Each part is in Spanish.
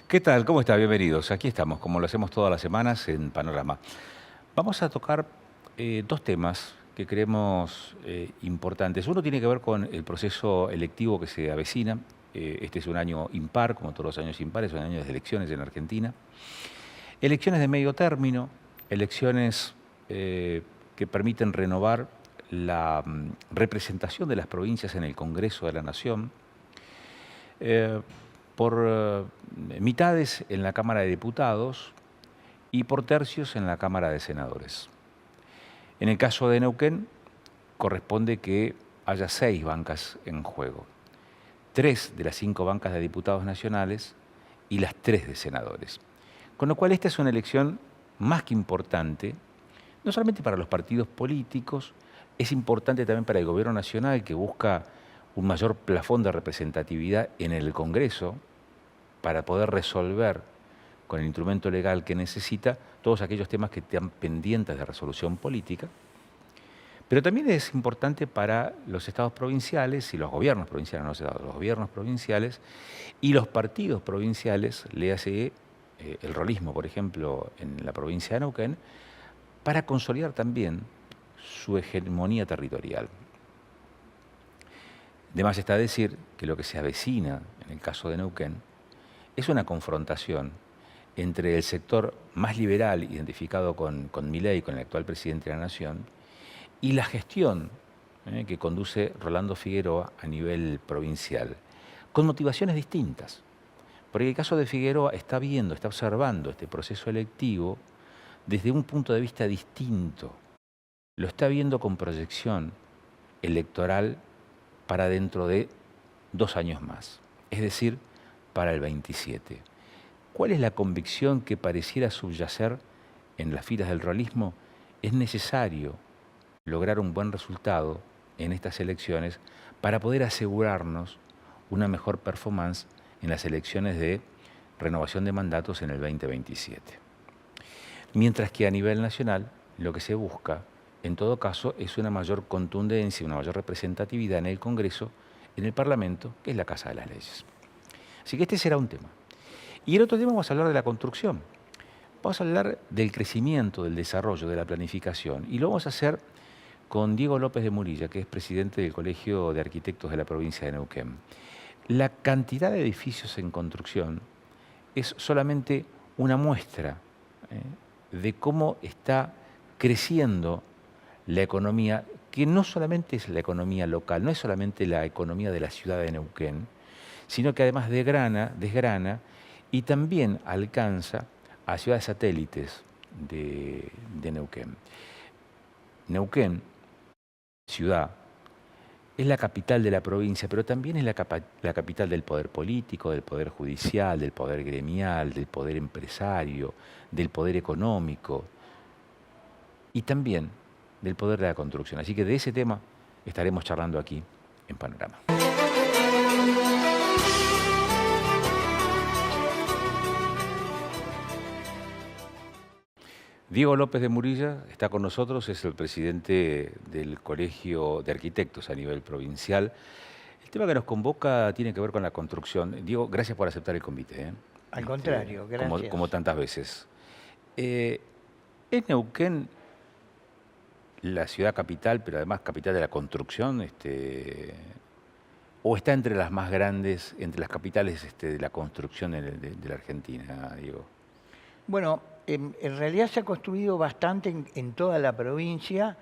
¿Qué tal? ¿Cómo está? Bienvenidos. Aquí estamos, como lo hacemos todas las semanas en Panorama. Vamos a tocar dos temas que creemos importantes. Uno tiene que ver con el proceso electivo que se avecina. Este es un año impar, como todos los años impares, es un año de elecciones en Argentina. Elecciones de medio término, elecciones que permiten renovar la representación de las provincias en el Congreso de la Nación. Por mitades en la Cámara de Diputados y por tercios en la Cámara de Senadores. En el caso de Neuquén, corresponde que haya 6 bancas en juego. 3 de las 5 bancas de diputados nacionales y las 3 de senadores. Con lo cual esta es una elección más que importante, no solamente para los partidos políticos, es importante también para el Gobierno Nacional, que busca un mayor plafón de representatividad en el Congreso para poder resolver con el instrumento legal que necesita todos aquellos temas que están pendientes de resolución política. Pero también es importante para los estados provinciales y los gobiernos provinciales, no los estados, los gobiernos provinciales y los partidos provinciales, léase el rolismo, por ejemplo, en la provincia de Neuquén, para consolidar también su hegemonía territorial. De más está decir que lo que se avecina en el caso de Neuquén es una confrontación entre el sector más liberal identificado con Milei, con el actual presidente de la Nación, y la gestión que conduce Rolando Figueroa a nivel provincial, con motivaciones distintas. Porque el caso de Figueroa está observando este proceso electivo desde un punto de vista distinto. Lo está viendo con proyección electoral para dentro de 2 años más, es decir, para el 27. ¿Cuál es la convicción que pareciera subyacer en las filas del rolismo? Es necesario lograr un buen resultado en estas elecciones para poder asegurarnos una mejor performance en las elecciones de renovación de mandatos en el 2027. Mientras que a nivel nacional lo que se busca, en todo caso, es una mayor contundencia, una mayor representatividad en el Congreso, en el Parlamento, que es la Casa de las Leyes. Así que este será un tema. Y el otro tema vamos a hablar de la construcción. Vamos a hablar del crecimiento, del desarrollo, de la planificación. Y lo vamos a hacer con Diego López de Murilla, que es presidente del Colegio de Arquitectos de la provincia de Neuquén. La cantidad de edificios en construcción es solamente una muestra de cómo está creciendo la economía, que no solamente es la economía local, no es solamente la economía de la ciudad de Neuquén, sino que además desgrana y también alcanza a ciudades satélites de Neuquén. Neuquén, ciudad, es la capital de la provincia, pero también es la capital del poder político, del poder judicial, del poder gremial, del poder empresario, del poder económico y también del poder de la construcción. Así que de ese tema estaremos charlando aquí en Panorama. Diego López de Murilla está con nosotros, es el presidente del Colegio de Arquitectos a nivel provincial. El tema que nos convoca tiene que ver con la construcción. Diego, gracias por aceptar el convite. Al contrario, gracias. Como tantas veces. ¿Es Neuquén la ciudad capital, pero además capital de la construcción? ¿O está entre las más grandes, entre las capitales de la construcción de la Argentina, Diego? Bueno, en realidad se ha construido bastante en toda la provincia,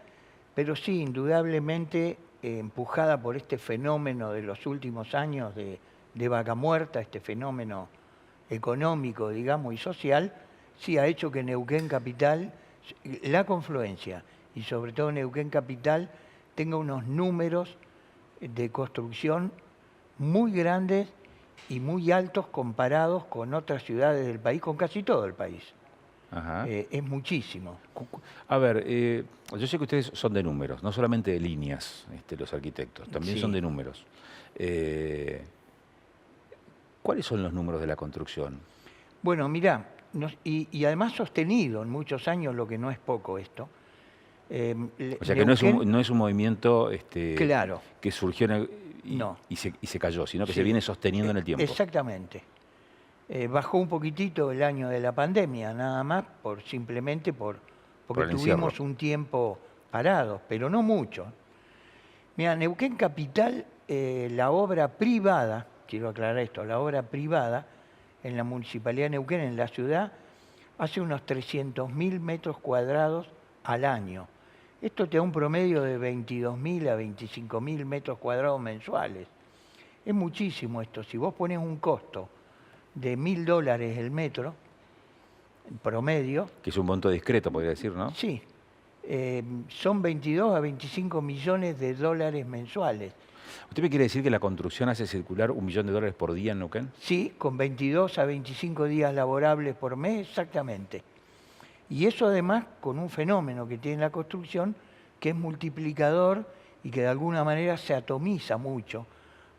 pero sí, indudablemente, empujada por este fenómeno de los últimos años de vaca muerta, este fenómeno económico, digamos, y social, sí ha hecho que Neuquén Capital, la confluencia, y sobre todo Neuquén Capital, tenga unos números de construcción muy grandes y muy altos comparados con otras ciudades del país, con casi todo el país. Ajá. Es muchísimo. A ver, yo sé que ustedes son de números, no solamente de líneas, los arquitectos, también Sí. son de números. ¿Cuáles son los números de la construcción? Bueno, mirá, y además sostenido en muchos años, lo que no es poco esto. O sea que no es un movimiento claro, que surgió no. y se cayó, sino que se viene sosteniendo en el tiempo. Exactamente. Bajó un poquitito el año de la pandemia, nada más, simplemente porque Por el encierro. tuvimos un tiempo parado, pero no mucho. Mira, Neuquén Capital, la obra privada, quiero aclarar esto, la obra privada en la Municipalidad de Neuquén, en la ciudad, hace unos 300.000 metros cuadrados al año. Esto te da un promedio de 22.000 a 25.000 metros cuadrados mensuales. Es muchísimo esto. Si vos pones un costo de $1.000 el metro, en promedio, Que es un monto discreto, podría decir, ¿no? sí, son 22 a 25 millones de dólares mensuales. ¿Usted me quiere decir que la construcción hace circular $1 millón por día en Neuquén? Sí, con 22 a 25 días laborables por mes, exactamente. Y eso además con un fenómeno que tiene la construcción, que es multiplicador y que de alguna manera se atomiza mucho.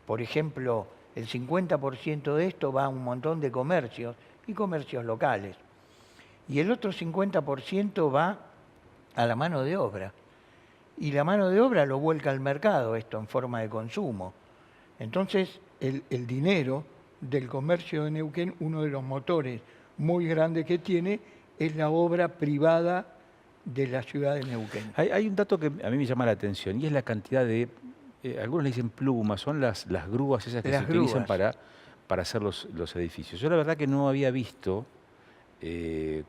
Por ejemplo, el 50% de esto va a un montón de comercios y comercios locales. Y el otro 50% va a la mano de obra. Y la mano de obra lo vuelca al mercado, esto en forma de consumo. Entonces, el dinero del comercio de Neuquén, uno de los motores muy grandes que tiene, es la obra privada de la ciudad de Neuquén. Hay un dato que a mí me llama la atención y es la cantidad de, algunos le dicen plumas, son las grúas esas que Las se utilizan grúas. para hacer los edificios. Yo la verdad que no había visto,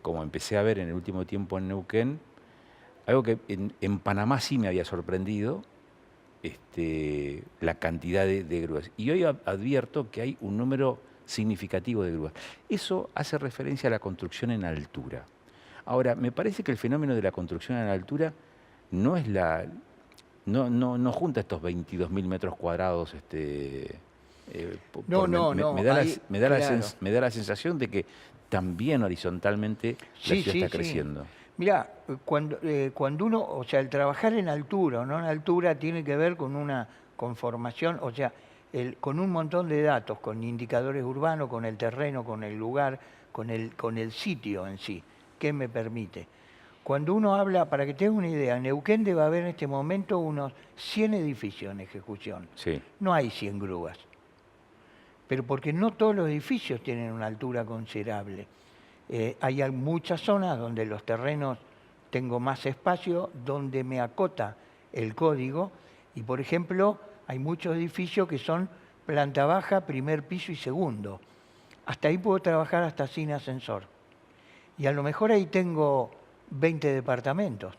como empecé a ver en el último tiempo en Neuquén, algo que en Panamá sí me había sorprendido, la cantidad de grúas. Y hoy advierto que hay un número significativo de grúas. Eso hace referencia a la construcción en altura. Ahora, me parece que el fenómeno de la construcción en altura no es no junta estos 22.000 metros cuadrados. No, no, no, Me da ahí, me claro. me da la sensación de que también horizontalmente la Sí, ciudad sí, está sí. creciendo. Mira, cuando uno, o sea, el trabajar en altura o no en altura tiene que ver con una conformación, o sea, con un montón de datos, con indicadores urbanos, con el terreno, con el lugar, con el sitio en sí, que me permite. Cuando uno habla, para que tenga una idea, en Neuquén debe haber en este momento unos 100 edificios en ejecución. Sí. No hay 100 grúas, pero porque no todos los edificios tienen una altura considerable. Hay muchas zonas donde los terrenos tengo más espacio, donde me acota el código y, por ejemplo, hay muchos edificios que son planta baja, primer piso y segundo. Hasta ahí puedo trabajar hasta sin ascensor. Y a lo mejor ahí tengo 20 departamentos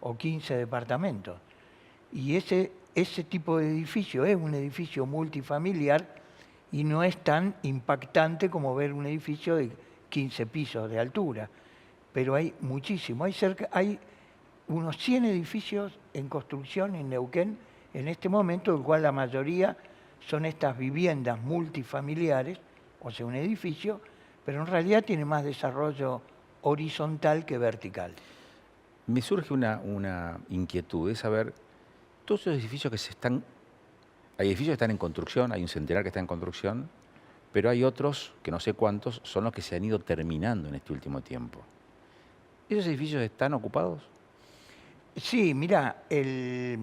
o 15 departamentos. Y ese tipo de edificio es un edificio multifamiliar y no es tan impactante como ver un edificio de 15 pisos de altura. Pero hay muchísimo. Hay unos 100 edificios en construcción en Neuquén en este momento, del cual la mayoría son estas viviendas multifamiliares, o sea, un edificio, pero en realidad tiene más desarrollo horizontal que vertical. Me surge una inquietud, es saber, todos esos edificios que hay edificios que están en construcción, hay un centenar que está en construcción, pero hay otros, que no sé cuántos, son los que se han ido terminando en este último tiempo. ¿Esos edificios están ocupados? Sí, mira, el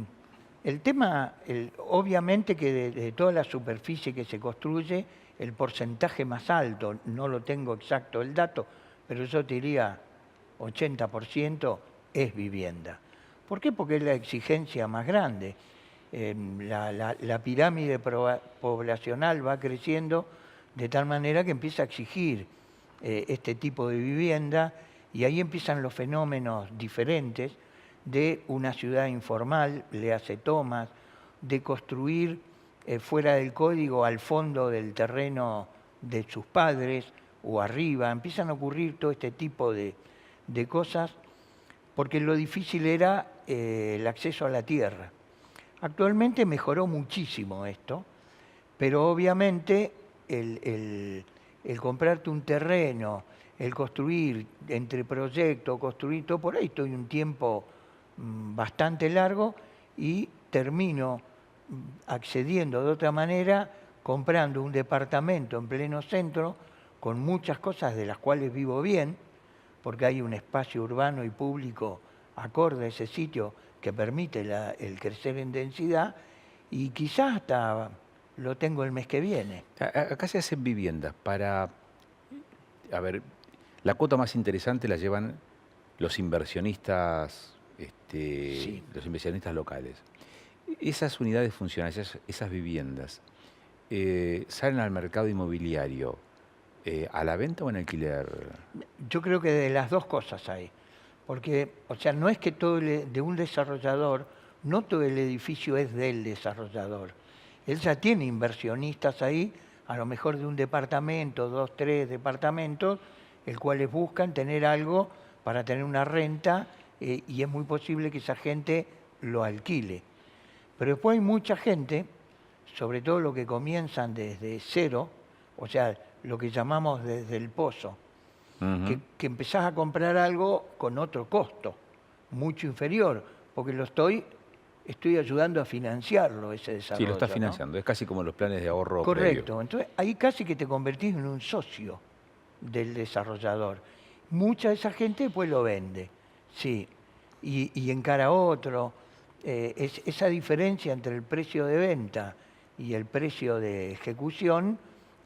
tema, obviamente que de toda la superficie que se construye, el porcentaje más alto, no lo tengo exacto el dato, pero yo te diría 80% es vivienda. ¿Por qué? Porque es la exigencia más grande. La pirámide poblacional va creciendo de tal manera que empieza a exigir este tipo de vivienda y ahí empiezan los fenómenos diferentes de una ciudad informal, le hace tomas, de construir fuera del código al fondo del terreno de sus padres o arriba. Empiezan a ocurrir todo este tipo de cosas porque lo difícil era el acceso a la tierra. Actualmente mejoró muchísimo esto, pero obviamente el comprarte un terreno, el construir entre proyectos, construir todo, por ahí estoy un tiempo bastante largo y termino accediendo de otra manera, comprando un departamento en pleno centro con muchas cosas de las cuales vivo bien, porque hay un espacio urbano y público acorde a ese sitio que permite el crecer en densidad y quizás hasta lo tengo el mes que viene. Acá se hacen viviendas para a ver, la cuota más interesante la llevan los inversionistas, Sí. los inversionistas locales. Esas unidades funcionales, esas viviendas, ¿salen al mercado inmobiliario a la venta o en alquiler? Yo creo que de las dos cosas hay. Porque, o sea, no es que de un desarrollador, no todo el edificio es del desarrollador. Él ya tiene inversionistas ahí, a lo mejor de un departamento, dos, tres departamentos, el cuales buscan tener algo para tener una renta y es muy posible que esa gente lo alquile. Pero después hay mucha gente, sobre todo los que comienzan desde cero, o sea, lo que llamamos desde el pozo, Ujú. que empezás a comprar algo con otro costo, mucho inferior, porque estoy ayudando a financiarlo, ese Sí, lo está desarrollo, ¿no? financiando. Es casi como los planes de ahorro previo. Correcto. Entonces, ahí casi que te convertís en un socio del desarrollador. Mucha de esa gente después lo vende, sí, y encara otro. Esa diferencia entre el precio de venta y el precio de ejecución,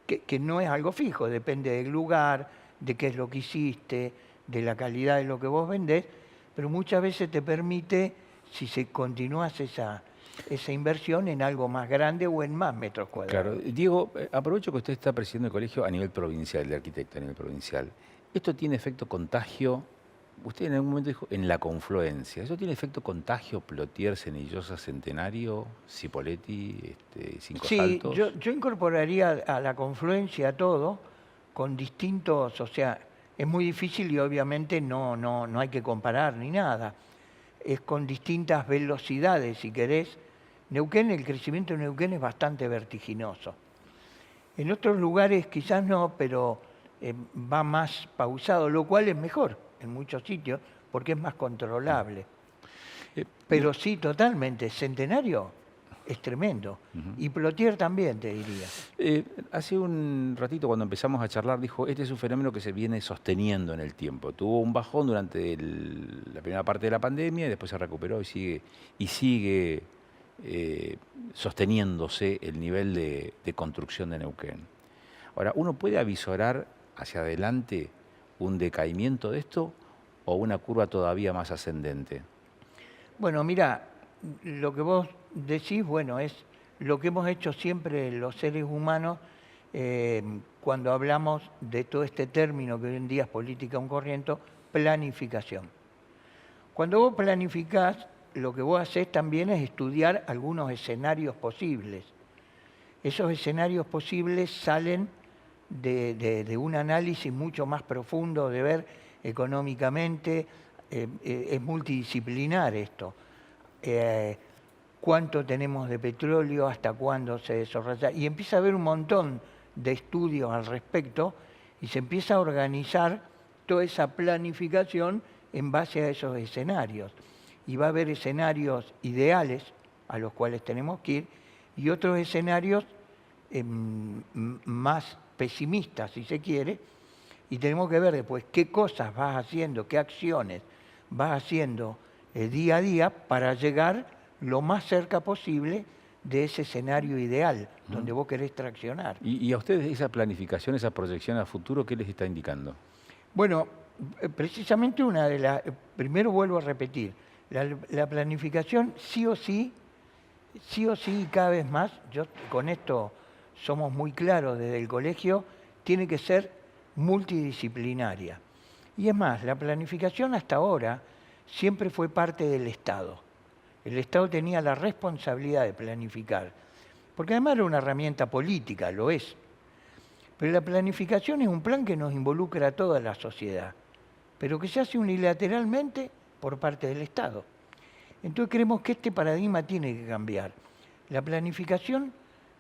que no es algo fijo, depende del lugar, de qué es lo que hiciste, de la calidad de lo que vos vendés, pero muchas veces te permite, si se continúas esa inversión en algo más grande o en más metros Claro. cuadrados. Diego, aprovecho que usted está presidiendo el colegio a nivel provincial, de arquitecto a nivel provincial. ¿Esto tiene efecto contagio? Usted en algún momento dijo en la confluencia. ¿Eso tiene efecto contagio? Plotier, Cenillosa, Centenario, Cipolletti, Cinco Sí, Saltos. yo incorporaría a la confluencia todo con distintos, o sea, es muy difícil y obviamente no hay que comparar ni nada. Es con distintas velocidades, si querés. Neuquén, el crecimiento de Neuquén es bastante vertiginoso. En otros lugares quizás no, pero va más pausado, lo cual es mejor en muchos sitios porque es más controlable. Diego, Pero sí, totalmente, Centenario es tremendo. Y Plotier también, te diría. hace un ratito cuando empezamos a charlar dijo, este es un fenómeno que se viene sosteniendo en el tiempo. Tuvo un bajón durante la primera parte de la pandemia y después se recuperó y sigue sosteniéndose el nivel de construcción de Neuquén. Ahora, ¿uno puede avisorar hacia adelante un decaimiento de esto o una curva todavía más ascendente? Bueno, mira, lo que vos decís, bueno, es lo que hemos hecho siempre los seres humanos eh, cuando hablamos de todo este término que hoy en día es política un corriente, planificación. Cuando vos planificás, lo que vos hacés también es estudiar algunos escenarios posibles. Esos escenarios posibles salen de un análisis mucho más profundo de ver económicamente, es multidisciplinar esto. Eh, ¿Cuánto tenemos de petróleo? ¿Hasta cuándo se desarrolla? Y empieza a haber un montón de estudios al respecto y se empieza a organizar toda esa planificación en base a esos escenarios. Y va a haber escenarios ideales a los cuales tenemos que ir y otros escenarios más pesimistas, si se quiere, y tenemos que ver después qué cosas vas haciendo, qué acciones vas haciendo día a día para llegar lo más cerca posible de ese escenario ideal donde vos querés traccionar. Y a ustedes esa planificación, esa proyección a futuro, ¿qué les está indicando? Bueno, precisamente una de las, primero vuelvo a repetir, la planificación sí o sí, y cada vez más, yo con esto somos muy claros desde el colegio, tiene que ser multidisciplinaria. Y es más, la planificación hasta ahora siempre fue parte del Estado. El Estado tenía la responsabilidad de planificar, porque además era una herramienta política, lo es. Pero la planificación es un plan que nos involucra a toda la sociedad, pero que se hace unilateralmente por parte del Estado. Entonces creemos que este paradigma tiene que cambiar. La planificación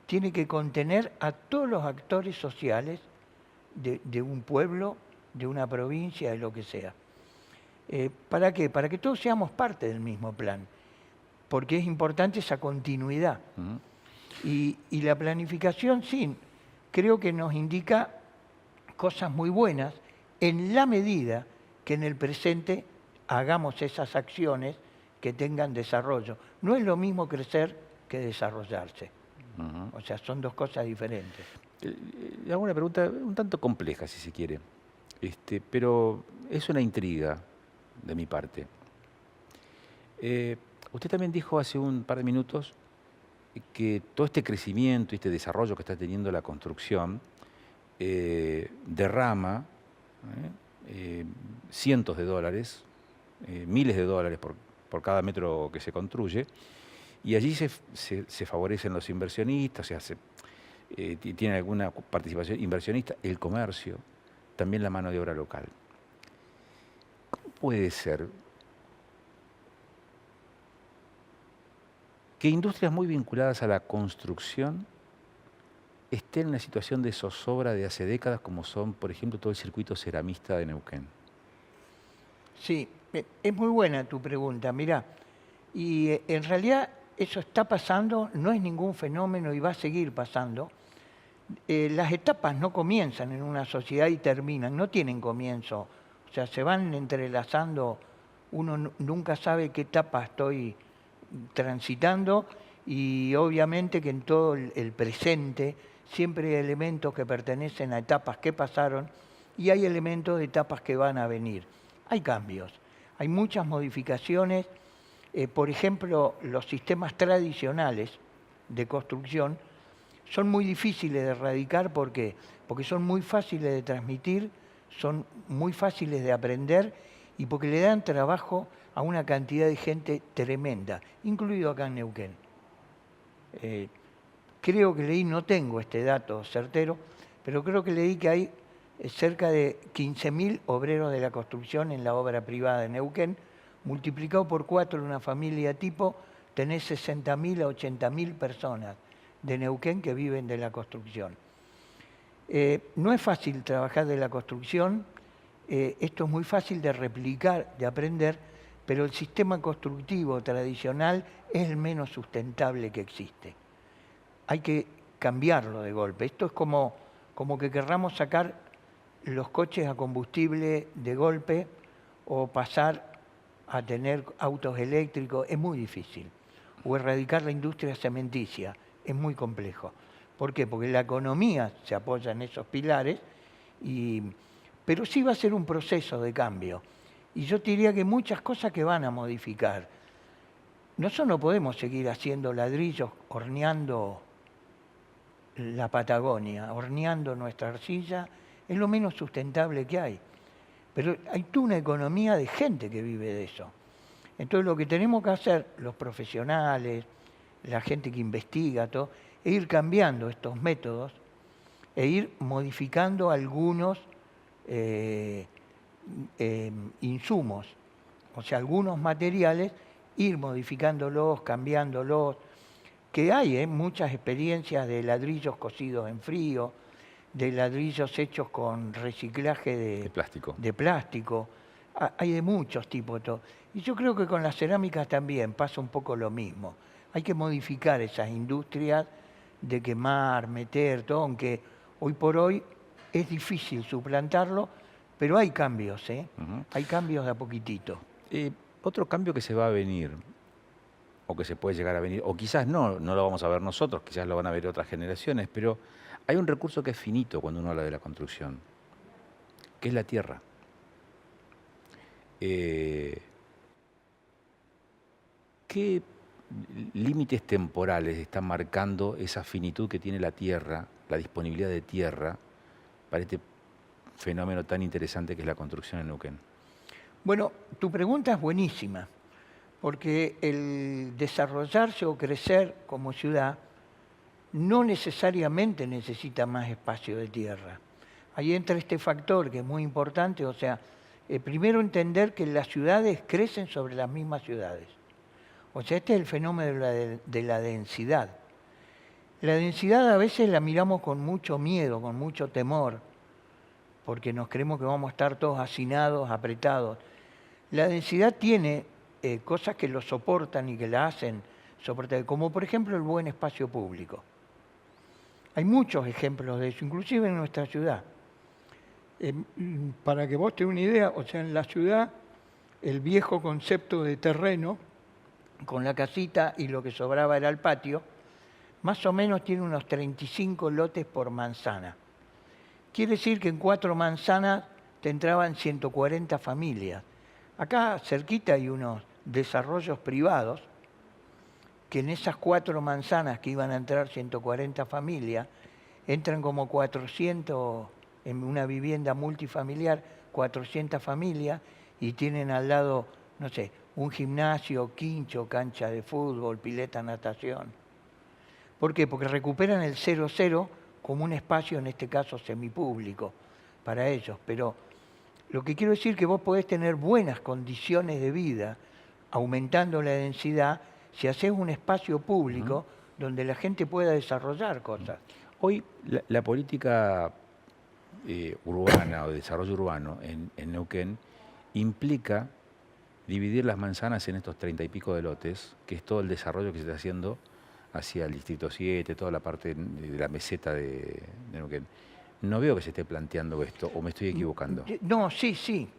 tiene que contener a todos los actores sociales de un pueblo, de una provincia, de lo que sea. ¿Para qué? Para que todos seamos parte del mismo plan, porque es importante esa continuidad. Y la planificación, sí, creo que nos indica cosas muy buenas en la medida que en el presente hagamos esas acciones que tengan desarrollo. No es lo mismo crecer que desarrollarse. O sea, son dos cosas diferentes. Le hago una pregunta un tanto compleja, si se quiere. Pero es una intriga de mi parte. Usted también dijo hace un par de minutos que todo este crecimiento y este desarrollo que está teniendo la construcción derrama cientos de dólares, miles de dólares por cada metro que se construye, y allí se favorecen los inversionistas, o sea, tiene alguna participación inversionista, el comercio, también la mano de obra local. ¿Cómo puede ser que industrias muy vinculadas a la construcción estén en una situación de zozobra de hace décadas, como son, por ejemplo, todo el circuito ceramista de Neuquén? Sí, es muy buena tu pregunta, mirá. Y en realidad eso está pasando, no es ningún fenómeno y va a seguir pasando. Las etapas no comienzan en una sociedad y terminan, no tienen comienzo. O sea, se van entrelazando, uno nunca sabe qué etapa estoy transitando y obviamente que en todo el presente siempre hay elementos que pertenecen a etapas que pasaron y hay elementos de etapas que van a venir. Hay cambios, hay muchas modificaciones. Por ejemplo, los sistemas tradicionales de construcción son muy difíciles de erradicar. ¿Por qué? Porque son muy fáciles de transmitir, son muy fáciles de aprender y porque le dan trabajo a una cantidad de gente tremenda, incluido acá en Neuquén. Creo que leí, no tengo este dato certero, pero creo que leí que hay cerca de 15.000 obreros de la construcción en la obra privada de Neuquén, multiplicado por 4 en una familia tipo, tenés 60.000 a 80.000 personas de Neuquén que viven de la construcción. No es fácil trabajar de la construcción, esto es muy fácil de replicar, de aprender, pero el sistema constructivo tradicional es el menos sustentable que existe. Hay que cambiarlo de golpe. Esto es como que querramos sacar los coches a combustible de golpe o pasar a tener autos eléctricos, es muy difícil. O erradicar la industria cementicia, es muy complejo. ¿Por qué? Porque la economía se apoya en esos pilares, pero sí va a ser un proceso de cambio. Y yo te diría que muchas cosas que van a modificar. Nosotros no podemos seguir haciendo ladrillos, horneando la Patagonia, horneando nuestra arcilla, es lo menos sustentable que hay. Pero hay toda una economía de gente que vive de eso. Entonces lo que tenemos que hacer, los profesionales, la gente que investiga, todo, es ir cambiando estos métodos e ir modificando algunos insumos, o sea, algunos materiales, ir modificándolos, cambiándolos, que hay muchas experiencias de ladrillos cocidos en frío, de ladrillos hechos con reciclaje de plástico. Hay de muchos tipos. Y yo creo que con las cerámicas también pasa un poco lo mismo. Hay que modificar esas industrias de quemar, meter, todo, aunque hoy por hoy es difícil suplantarlo, pero hay cambios, ¿eh? Hay cambios de a poquitito. Otro cambio que se va a venir, o que se puede llegar a venir, o quizás no lo vamos a ver nosotros, quizás lo van a ver otras generaciones, pero hay un recurso que es finito cuando uno habla de la construcción, que es la tierra. ¿Qué límites temporales están marcando esa finitud que tiene la tierra, la disponibilidad de tierra, para este fenómeno tan interesante que es la construcción en Neuquén? Bueno, tu pregunta es buenísima, porque el desarrollarse o crecer como ciudad no necesariamente necesita más espacio de tierra. Ahí entra este factor que es muy importante, o sea, primero entender que las ciudades crecen sobre las mismas ciudades. O sea, este es el fenómeno de la densidad. La densidad a veces la miramos con mucho miedo, con mucho temor, porque nos creemos que vamos a estar todos hacinados, apretados. La densidad tiene cosas que lo soportan y que la hacen soportar, como por ejemplo el buen espacio público. Hay muchos ejemplos de eso, inclusive en nuestra ciudad. Para que vos tengas una idea, o sea, en la ciudad, el viejo concepto de terreno, con la casita y lo que sobraba era el patio, más o menos tiene unos 35 lotes por manzana. Quiere decir que en 4 manzanas te entraban 140 familias. Acá cerquita hay unos desarrollos privados que en esas 4 manzanas que iban a entrar 140 familias, entran como 400 en una vivienda multifamiliar, 400 familias, y tienen al lado, no sé, un gimnasio, quincho, cancha de fútbol, pileta, natación. ¿Por qué? Porque recuperan el 00 como un espacio, en este caso semipúblico, para ellos. Pero lo que quiero decir es que vos podés tener buenas condiciones de vida, aumentando la densidad, si haces un espacio público donde la gente pueda desarrollar cosas. Hoy la política urbana o de desarrollo urbano en Neuquén implica dividir las manzanas en estos 30 y pico de lotes, que es todo el desarrollo que se está haciendo hacia el Distrito 7, toda la parte de la meseta de Neuquén. No veo que se esté planteando esto, o me estoy equivocando. No, sí, sí.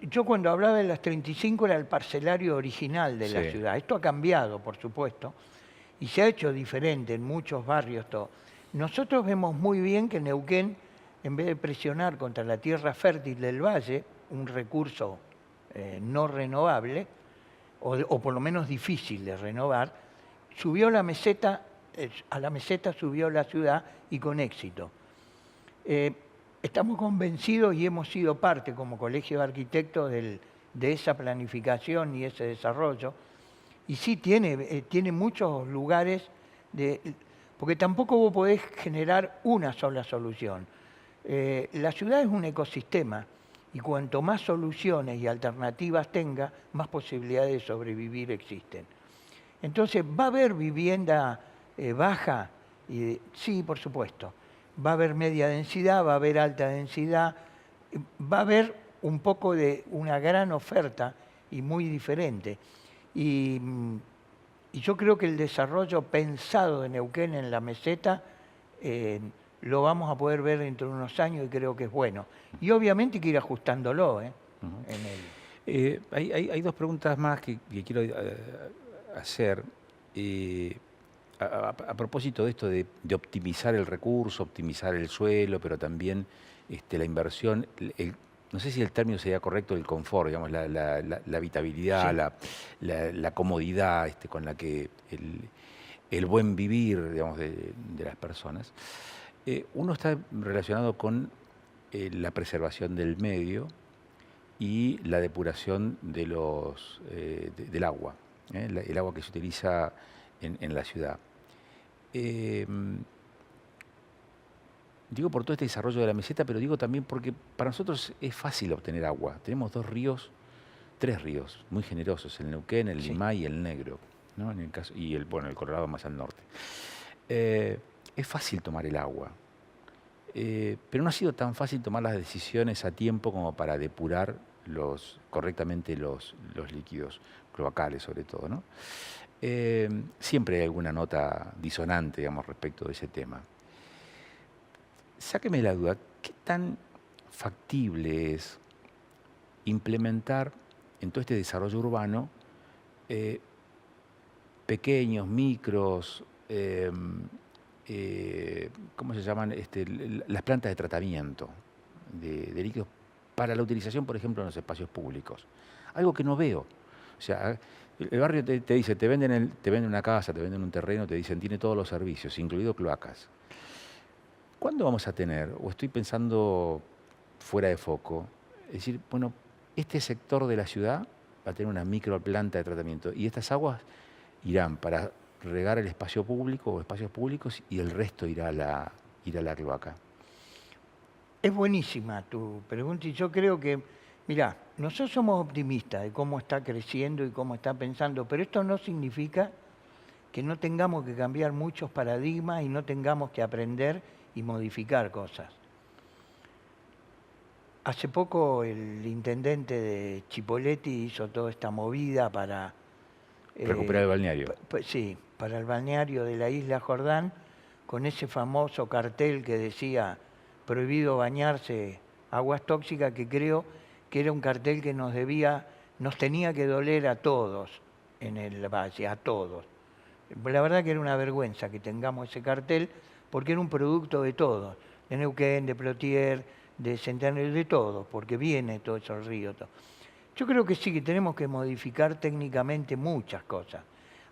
Yo cuando hablaba de las 35 era el parcelario original de la ciudad. Esto ha cambiado, por supuesto, y se ha hecho diferente en muchos barrios. Todo. Nosotros vemos muy bien que Neuquén, en vez de presionar contra la tierra fértil del valle, un recurso no renovable, o por lo menos difícil de renovar, subió la meseta, a la meseta subió la ciudad y con éxito. Estamos convencidos y hemos sido parte como Colegio de Arquitectos de esa planificación y ese desarrollo. Y sí tiene muchos lugares, porque tampoco vos podés generar una sola solución. La ciudad es un ecosistema y cuanto más soluciones y alternativas tenga, más posibilidades de sobrevivir existen. Entonces, ¿va a haber vivienda baja? Sí, por supuesto. Va a haber media densidad, va a haber alta densidad, va a haber un poco de una gran oferta y muy diferente. Y yo creo que el desarrollo pensado de Neuquén en la meseta lo vamos a poder ver dentro de unos años y creo que es bueno. Y obviamente hay que ir ajustándolo. Hay 2 preguntas más que quiero hacer. A propósito de esto de optimizar el recurso, optimizar el suelo, pero también la inversión, no sé si el término sería correcto, el confort, digamos, la habitabilidad, sí. la comodidad con la que el buen vivir, digamos, de las personas. Uno está relacionado con la preservación del medio y la depuración de del agua, el agua que se utiliza en la ciudad. Digo por todo este desarrollo de la meseta, pero digo también porque para nosotros es fácil obtener agua. Tenemos 3 ríos muy generosos, el Neuquén, el Limay y el Negro, ¿no? En el caso, y el Colorado más al norte. Es fácil tomar el agua, pero no ha sido tan fácil tomar las decisiones a tiempo como para depurar correctamente los líquidos cloacales, sobre todo, ¿no? Siempre hay alguna nota disonante, digamos, respecto de ese tema. Sáqueme la duda, ¿qué tan factible es implementar en todo este desarrollo urbano pequeños, micros, ¿cómo se llaman? Las plantas de tratamiento de líquidos para la utilización, por ejemplo, en los espacios públicos? Algo que no veo. O sea, el barrio te dice, te venden una casa, te venden un terreno, te dicen, tiene todos los servicios, incluido cloacas. ¿Cuándo vamos a tener, o estoy pensando fuera de foco, es decir, bueno, este sector de la ciudad va a tener una microplanta de tratamiento y estas aguas irán para regar el espacio público o espacios públicos y el resto irá a la cloaca? Es buenísima tu pregunta y yo creo que, mirá, nosotros somos optimistas de cómo está creciendo y cómo está pensando, pero esto no significa que no tengamos que cambiar muchos paradigmas y no tengamos que aprender y modificar cosas. Hace poco el intendente de Chipoleti hizo toda esta movida para... recuperar el balneario. Sí, para el balneario de la isla Jordán, con ese famoso cartel que decía prohibido bañarse, aguas tóxicas, que creo que era un cartel que nos tenía que doler a todos en el valle, a todos. La verdad que era una vergüenza que tengamos ese cartel, porque era un producto de todos, de Neuquén, de Plotier, de Centenario, de todo, porque viene todo eso el río. Todo. Yo creo que sí, que tenemos que modificar técnicamente muchas cosas.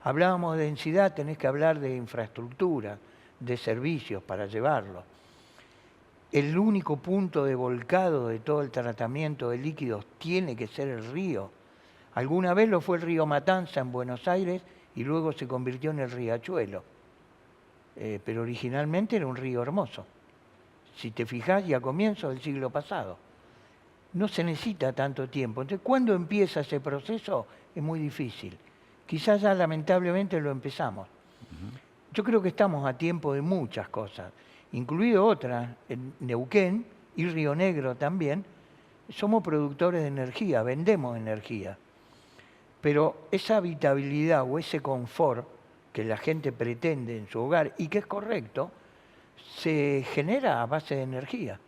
Hablábamos de densidad, tenés que hablar de infraestructura, de servicios para llevarlo. El único punto de volcado de todo el tratamiento de líquidos tiene que ser el río. Alguna vez lo fue el río Matanza en Buenos Aires y luego se convirtió en el Riachuelo. Pero originalmente era un río hermoso. Si te fijás, ya a comienzos del siglo pasado. No se necesita tanto tiempo. Entonces, ¿cuándo empieza ese proceso? Es muy difícil. Quizás ya lamentablemente lo empezamos. Yo creo que estamos a tiempo de muchas cosas, incluido otras, en Neuquén y Río Negro también. Somos productores de energía, vendemos energía. Pero esa habitabilidad o ese confort que la gente pretende en su hogar, y que es correcto, se genera a base de energía.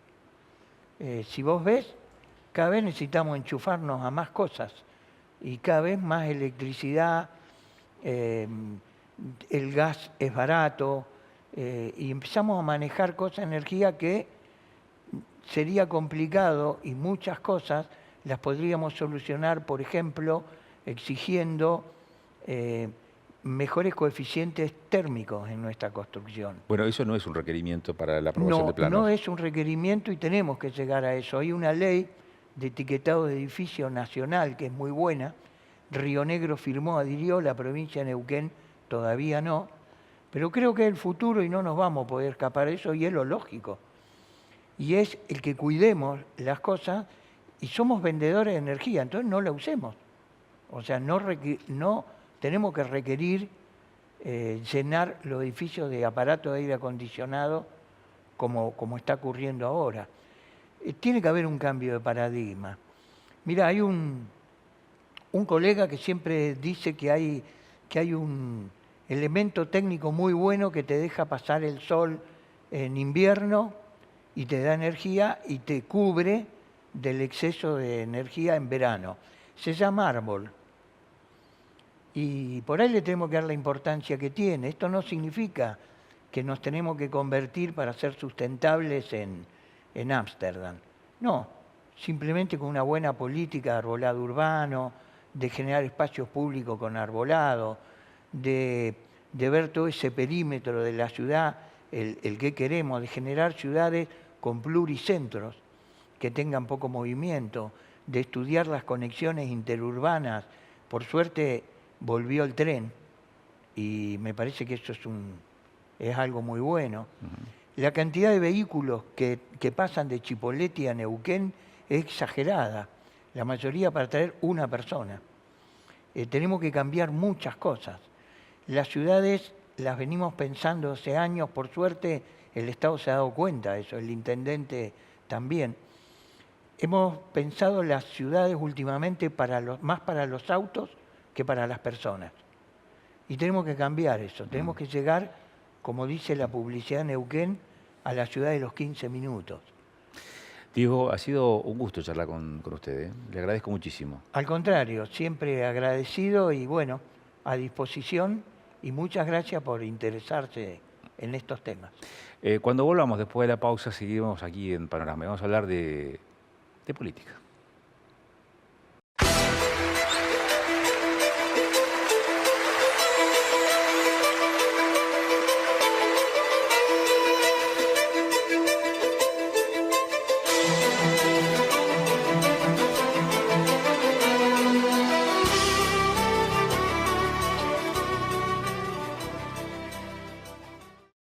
Si vos ves, cada vez necesitamos enchufarnos a más cosas y cada vez más electricidad, el gas es barato y empezamos a manejar cosas de energía que sería complicado y muchas cosas las podríamos solucionar, por ejemplo, exigiendo mejores coeficientes térmicos en nuestra construcción. Bueno, eso no es un requerimiento para la aprobación de planos. No es un requerimiento y tenemos que llegar a eso. Hay una ley de etiquetado de edificio nacional que es muy buena. Río Negro firmó, adhirió, la provincia de Neuquén todavía no. Pero creo que es el futuro y no nos vamos a poder escapar de eso y es lo lógico. Y es el que cuidemos las cosas y somos vendedores de energía, entonces no la usemos. O sea, no tenemos que requerir llenar los edificios de aparatos de aire acondicionado como está ocurriendo ahora. Tiene que haber un cambio de paradigma. Mira, hay un colega que siempre dice que hay un elemento técnico muy bueno que te deja pasar el sol en invierno y te da energía y te cubre del exceso de energía en verano. Se llama árbol. Y por ahí le tenemos que dar la importancia que tiene. Esto no significa que nos tenemos que convertir para ser sustentables en Ámsterdam. No, simplemente con una buena política de arbolado urbano, de generar espacios públicos con arbolado, de ver todo ese perímetro de la ciudad, el que queremos, de generar ciudades con pluricentros que tengan poco movimiento, de estudiar las conexiones interurbanas. Por suerte volvió el tren y me parece que eso es algo muy bueno. La cantidad de vehículos que pasan de Chipoleti a Neuquén es exagerada, la mayoría para traer una persona. Tenemos que cambiar muchas cosas. Las ciudades las venimos pensando hace años, por suerte el Estado se ha dado cuenta de eso, el intendente también. Hemos pensado las ciudades últimamente más para los autos que para las personas. Y tenemos que cambiar eso, tenemos que llegar, como dice la publicidad de Neuquén, a la ciudad de los 15 minutos. Diego, ha sido un gusto charlar con usted, ¿eh? Le agradezco muchísimo. Al contrario, siempre agradecido y bueno, a disposición y muchas gracias por interesarse en estos temas. Cuando volvamos después de la pausa, seguimos aquí en Panorama. Vamos a hablar de política.